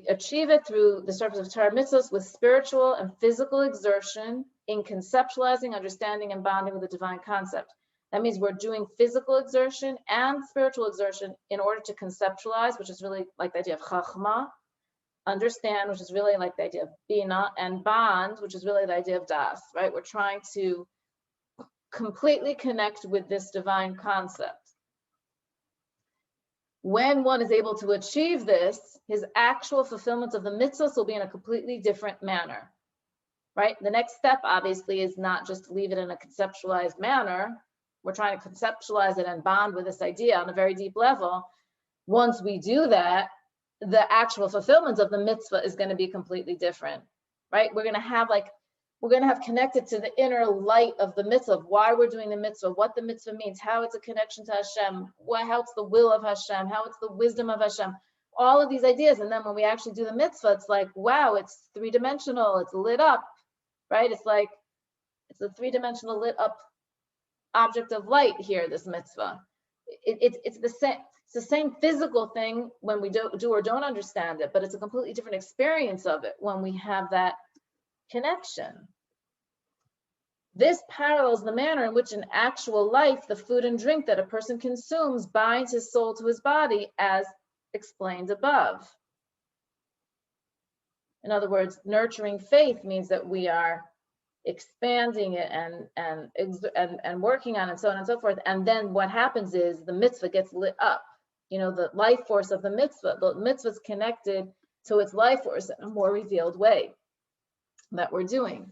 achieve it through the surface of Torah mitzvahs with spiritual and physical exertion in conceptualizing, understanding, and bonding with the divine concept. That means we're doing physical exertion and spiritual exertion in order to conceptualize, which is really like the idea of chachma, understand, which is really like the idea of bina, and bond, which is really the idea of das, right? We're trying to completely connect with this divine concept. When one is able to achieve this, his actual fulfillment of the mitzvahs will be in a completely different manner, right? The next step, obviously, is not just to leave it in a conceptualized manner. We're trying to conceptualize it and bond with this idea on a very deep level. Once we do that, the actual fulfillment of the mitzvah is going to be completely different, right? We're going to have connected to the inner light of the mitzvah, why we're doing the mitzvah, what the mitzvah means, how it's a connection to Hashem, how it's the will of Hashem, how it's the wisdom of Hashem, all of these ideas. And then when we actually do the mitzvah, it's like, wow, it's three-dimensional, it's lit up, right? It's like, it's a three-dimensional lit up object of light here, this mitzvah. It's the same. It's the same physical thing when we do or don't understand it, but it's a completely different experience of it when we have that connection. This parallels the manner in which in actual life, the food and drink that a person consumes binds his soul to his body, as explained above. In other words, nurturing faith means that we are expanding it and working on it, and so on and so forth. And then what happens is the mitzvah gets lit up. You know, the life force of the mitzvah is connected to its life force in a more revealed way that we're doing.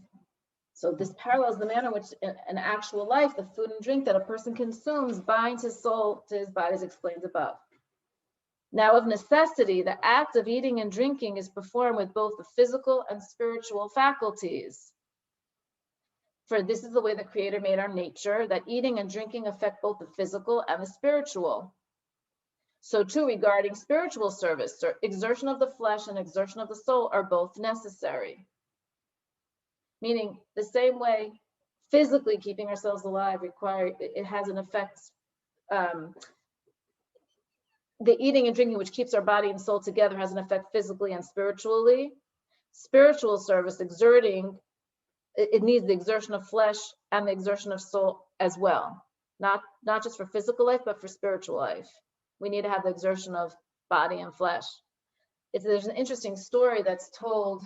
So this parallels the manner in which in actual life, the food and drink that a person consumes binds his soul to his body, as explained above. Now, of necessity, the act of eating and drinking is performed with both the physical and spiritual faculties. For this is the way the Creator made our nature, that eating and drinking affect both the physical and the spiritual. So too, regarding spiritual service, exertion of the flesh and exertion of the soul are both necessary. Meaning, the same way physically keeping ourselves alive it has an effect. The eating and drinking, which keeps our body and soul together, has an effect physically and spiritually. Spiritual service, exerting, it needs the exertion of flesh and the exertion of soul as well. Not just for physical life, but for spiritual life. We need to have the exertion of body and flesh. There's an interesting story that's told.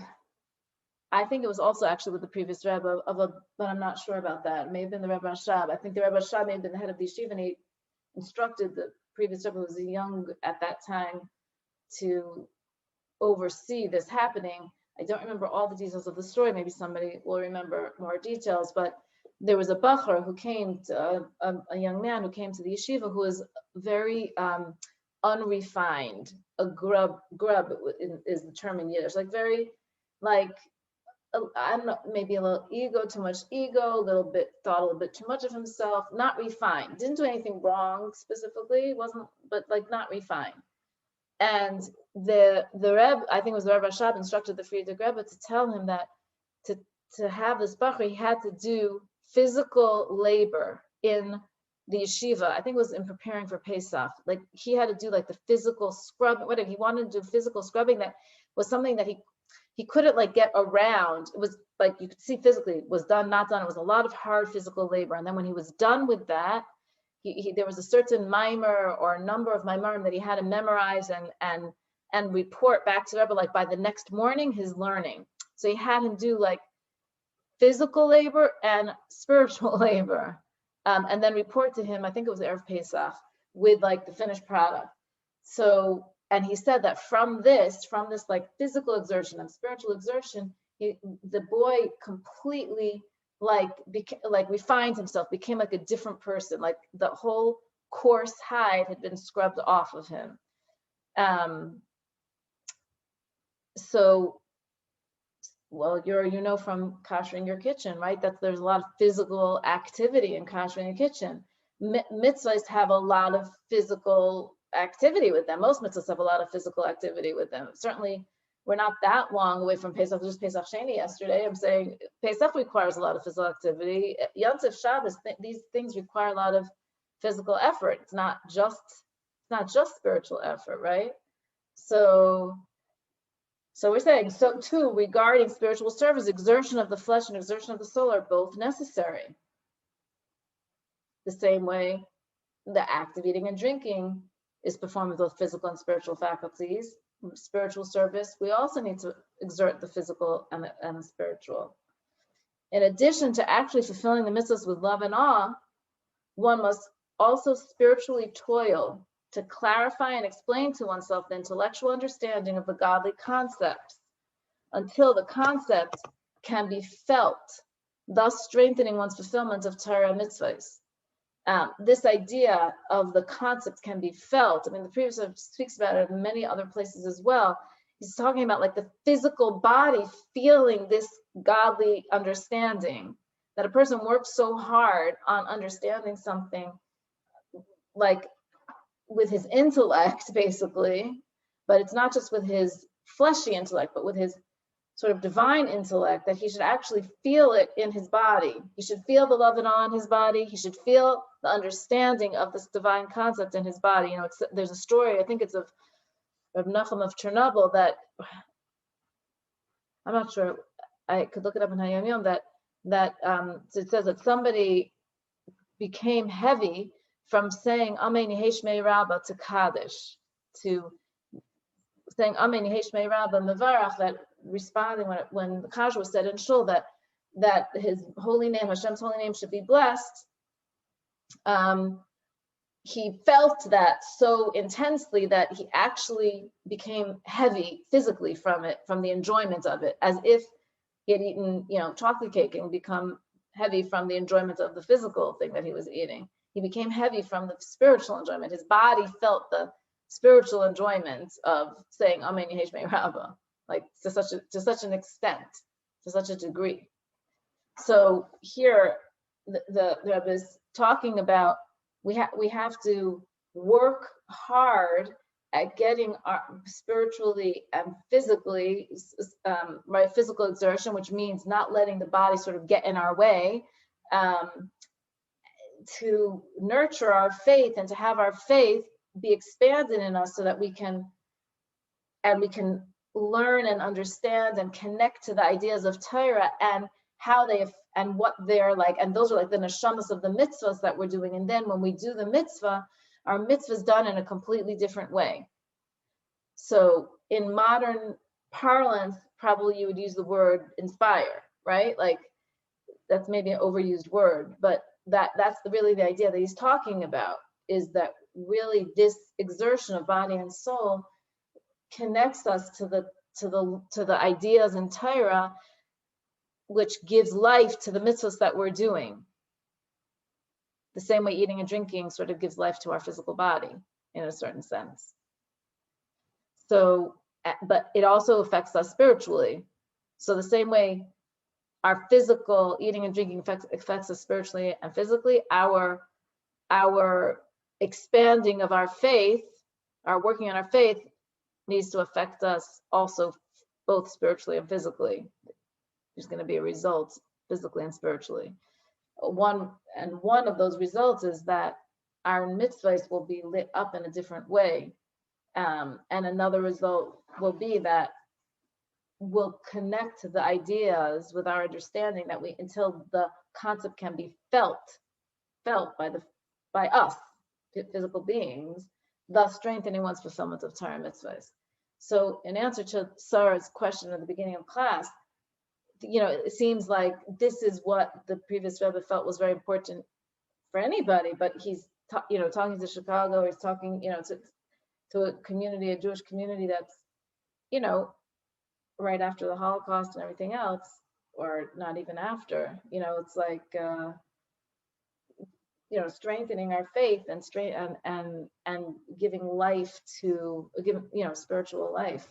I think it was also actually with the previous Rebbe but I'm not sure about that. It may have been the Rebbe Rashab. I think the Rebbe Rashab may have been the head of the yeshiva, and he instructed the previous Rebbe, who was young at that time, to oversee this happening. I don't remember all the details of the story. Maybe somebody will remember more details, but there was a bachar who came to, a young man who came to the yeshiva who was very unrefined. A grub is the term in Yiddish, like very, like, I don't know, maybe a little ego, too much ego, thought a little bit too much of himself, not refined, didn't do anything wrong specifically, but like not refined. And the Rebbe, I think it was the Rebbe Rashab, instructed the Frierdiker Rebbe to tell him that to have this bachar, he had to do physical labor in the yeshiva. I think it was in preparing for Pesach. Like he had to do like the physical scrub, whatever, he wanted to do physical scrubbing. That was something that he couldn't like get around. It was like you could see physically it was done, not done. It was a lot of hard physical labor. And then when he was done with that, there was a certain maimer or a number of maamarim that he had to memorize and report back to Rebbe, like by the next morning, his learning. So he had him do like physical labor and spiritual labor, and then report to him, I think it was Erev Pesach, with like the finished product. So, and he said that from this like physical exertion and spiritual exertion, the boy completely refined himself, became like a different person, like the whole coarse hide had been scrubbed off of him. So, well, you know from koshering your kitchen, right? That there's a lot of physical activity in koshering your kitchen. Mitzvahs have a lot of physical activity with them. Most mitzvahs have a lot of physical activity with them. Certainly, we're not that long away from Pesach. Just Pesach Sheni yesterday. I'm saying Pesach requires a lot of physical activity. Yontif Shabbos, these things require a lot of physical effort. It's not just spiritual effort, right? So we're saying, so too, regarding spiritual service, exertion of the flesh and exertion of the soul are both necessary. The same way the act of eating and drinking is performed with both physical and spiritual faculties. Spiritual service, we also need to exert the physical and the spiritual. In addition to actually fulfilling the mitzvahs with love and awe, one must also spiritually toil to clarify and explain to oneself the intellectual understanding of the godly concepts until the concept can be felt, thus strengthening one's fulfillment of Torah mitzvahs. This idea of the concept can be felt. I mean, the previous speaks about it in many other places as well. He's talking about like the physical body feeling this godly understanding, that a person works so hard on understanding something, like with his intellect, basically, but it's not just with his fleshy intellect, but with his sort of divine intellect, that he should actually feel it in his body. He should feel the love and awe in his body. He should feel the understanding of this divine concept in his body. You know, there's a story, I think it's of Menachem of Chernobyl, that I'm not sure I could look it up in Hayom Yom, so it says that somebody became heavy from saying Amen Yehei Rabba to Kaddish, to saying Amen Yehei Rabba Mevarach, that responding when the Kaddish was said in Shul, that his holy name, Hashem's holy name, should be blessed. He felt that so intensely that he actually became heavy physically from it, from the enjoyment of it, as if he had eaten, chocolate cake and become heavy from the enjoyment of the physical thing that he was eating. He became heavy from the spiritual enjoyment. His body felt the spiritual enjoyment of saying Amen Yehei Rabba, like to such an extent, to such a degree. So here, the Rebbe is talking about we have to work hard at getting our spiritually and physically, right, physical exertion, which means not letting the body sort of get in our way, to nurture our faith and to have our faith be expanded in us so that we can learn and understand and connect to the ideas of Torah and how they and what they're like, and those are like the neshamas of the mitzvahs that we're doing. And then when we do the mitzvah, our mitzvah is done in a completely different way. So in modern parlance, probably you would use the word inspire, right? Like that's maybe an overused word, but that's really the idea that he's talking about, is that really this exertion of body and soul connects us to the ideas in Torah, which gives life to the mitzvahs that we're doing. The same way eating and drinking sort of gives life to our physical body in a certain sense. So, but it also affects us spiritually. So the same way our physical eating and drinking affects us spiritually and physically, our expanding of our faith, our working on our faith needs to affect us also both spiritually and physically. There's going to be a result physically and spiritually. One of those results is that our mitzvahs will be lit up in a different way. And another result will be that we'll connect to the ideas with our understanding that until the concept can be felt by us, physical beings, thus strengthening one's fulfillment of Torah mitzvahs. So in answer to Sarah's question at the beginning of class, it seems like this is what the previous Rebbe felt was very important for anybody, but he's talking to Chicago, he's talking to a community, a Jewish community that's right after the Holocaust and everything else, or not even after. It's like strengthening our faith and giving life to spiritual life.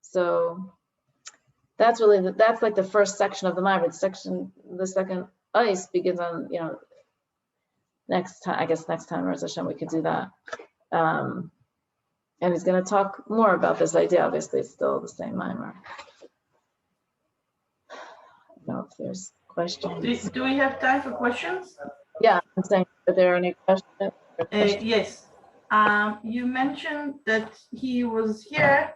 So that's like the first section of the maamarim. The second ice begins on next time. I guess next time, Rosh Hashem, we could do that. And he's going to talk more about this idea. Obviously, it's still the same maamar. I don't know if there's questions. Do we have time for questions? Yeah, I'm saying, are there any questions? Yes. You mentioned that he was here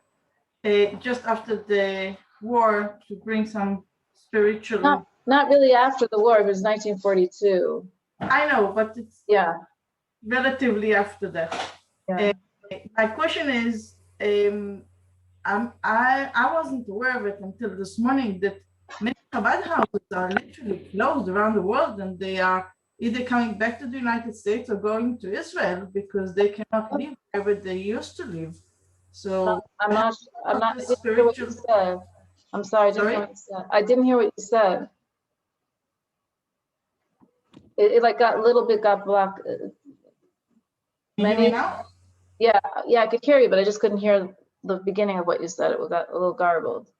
just after the war to bring some spiritual. Not really after the war. It was 1942. I know, but it's relatively after that. Yeah. My question is, I wasn't aware of it until this morning that many Chabad houses are literally closed around the world, and they are either coming back to the United States or going to Israel because they cannot live wherever they used to live. So I'm not I didn't hear what you said. I'm sorry, I didn't hear what you said. I didn't hear what you said. It like got blocked. Many now? Yeah, I could hear you, but I just couldn't hear the beginning of what you said. It got a little garbled.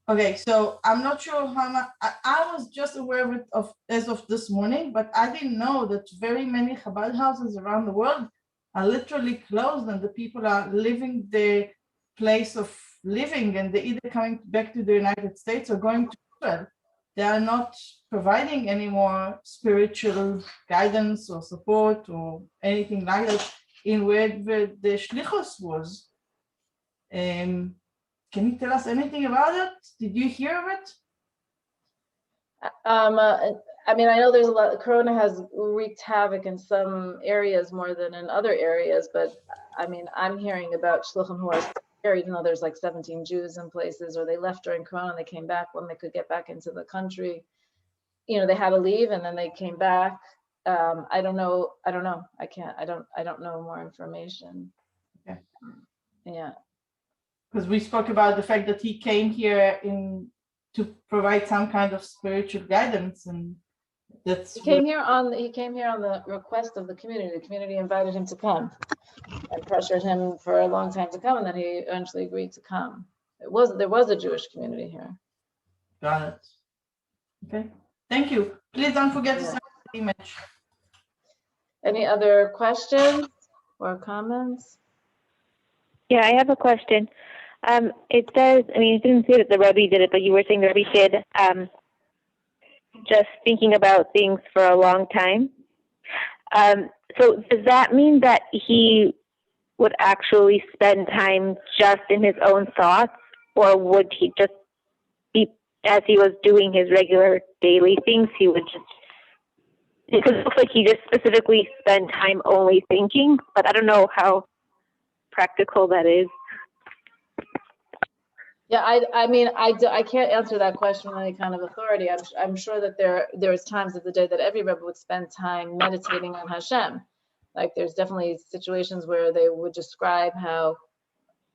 Okay, so I'm not sure how much. I was just aware of it as of this morning, but I didn't know that very many Chabad houses around the world are literally closed, and the people are leaving their place of living, and they're either coming back to the United States or going to Israel. They are not providing any more spiritual guidance or support or anything like that in where the shlichus was. Can you tell us anything about it? Did you hear of it? I mean, I know there's a lot, Corona has wreaked havoc in some areas more than in other areas, but I mean, I'm hearing about shluchim who are here, even though there's like 17 Jews in places, or they left during Corona and they came back when they could get back into the country. You know, they had to leave and then they came back. I don't know. I don't know more information. Okay. Yeah. Because we spoke about the fact that he came here to provide some kind of spiritual guidance, and that's He came here on the request of the community. The community invited him to come and pressured him for a long time to come, and then he eventually agreed to come. There was a Jewish community here. got it. Okay, thank you. Please don't forget to send the image. Any other questions or comments? Yeah, I have a question. It says, I mean, it didn't say that the Rebbe did it, but you were saying the Rebbe did just thinking about things for a long time. So does that mean that he would actually spend time just in his own thoughts, or would he just be, as he was doing his regular daily things, he would just, because it looks like he just specifically spent time only thinking, but I don't know how practical that is. Yeah, I mean, I can't answer that question with any kind of authority. I'm sure that there's times of the day that every Rebbe would spend time meditating on Hashem. Like there's definitely situations where they would describe how,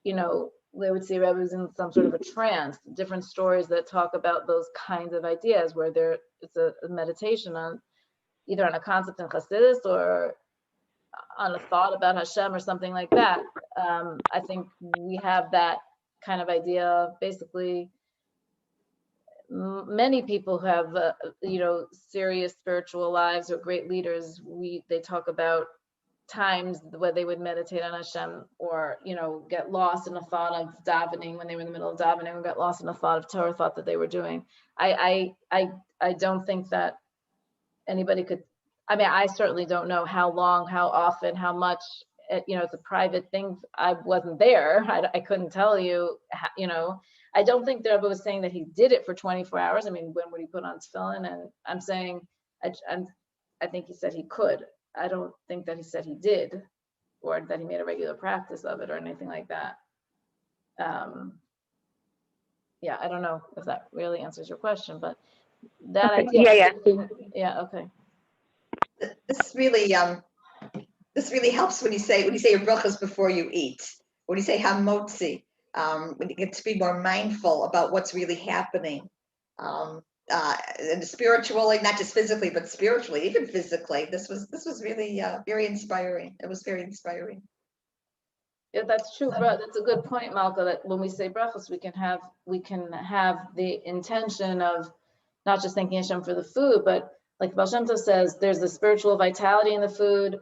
you know, they would see Rebbes in some sort of a trance, different stories that talk about those kinds of ideas where it's a meditation on either on a concept in Chassidus or on a thought about Hashem or something like that. I think we have that kind of idea. Basically, many people who have, you know, serious spiritual lives or great leaders, they talk about times where they would meditate on Hashem, or, you know, get lost in a thought of davening when they were in the middle of davening, or get lost in a thought of Torah thought that they were doing. I don't think that anybody could. I mean, I certainly don't know how long, how often, how much. You know, it's a private thing. I wasn't there. I couldn't tell you. You know, I don't think the Rebbe was saying that he did it for 24 hours. I mean, when would he put on tefillin? And I'm saying, I think he said he could. I don't think that he said he did, or that he made a regular practice of it or anything like that. Yeah, I don't know if that really answers your question, but that Okay. idea. Yeah. Yeah. Okay. This really helps when you say your brachas before you eat. When you say hamotzi, when you get to be more mindful about what's really happening, and spiritually, not just physically, but spiritually, even physically. This was really very inspiring. It was very inspiring. Yeah, that's true, bro. That's a good point, Malka, that when we say brachos, we can have the intention of not just thanking Hashem for the food, but like Baal Shem Tov says, there's the spiritual vitality in the food.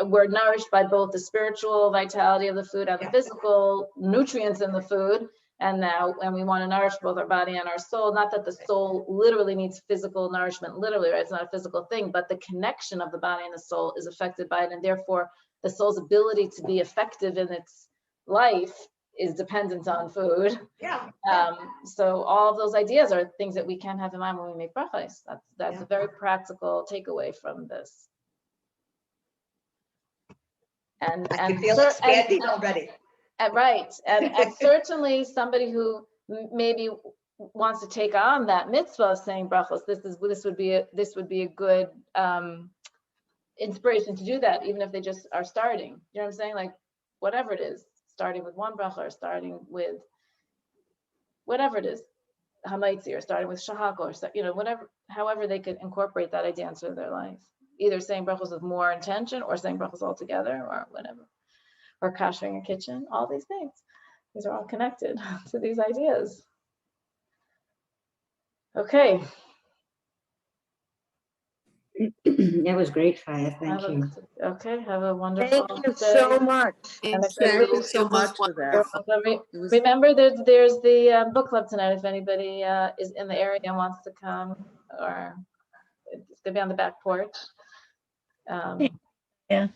We're nourished by both the spiritual vitality of the food and the physical nutrients in the food. And we want to nourish both our body and our soul. Not that the soul literally needs physical nourishment, literally, right? It's not a physical thing, but the connection of the body and the soul is affected by it. And therefore, the soul's ability to be effective in its life is dependent on food. Yeah. So all of those ideas are things that we can have in mind when we make brachos. That's a very practical takeaway from this. And I can feel expanding already. Right, and certainly somebody who maybe wants to take on that mitzvah of saying brachos, this would be a good inspiration to do that, even if they just are starting. You know what I'm saying? Like whatever it is, starting with one bracha, or starting with whatever it is, hamaitzi, or starting with shahak, or you know, whatever, however they could incorporate that idea into their life. Either saying brachos with more intention, or saying brachos all together, or whatever. Or kashering a kitchen, all these things. These are all connected to these ideas. Okay. That was great, Chaya. Thank you. Okay, have a wonderful Thank you day. so much. And if Thank anybody- you so much for that. It was- Remember, there's the book club tonight. If anybody is in the area and wants to come, or it's gonna be on the back porch. Yeah.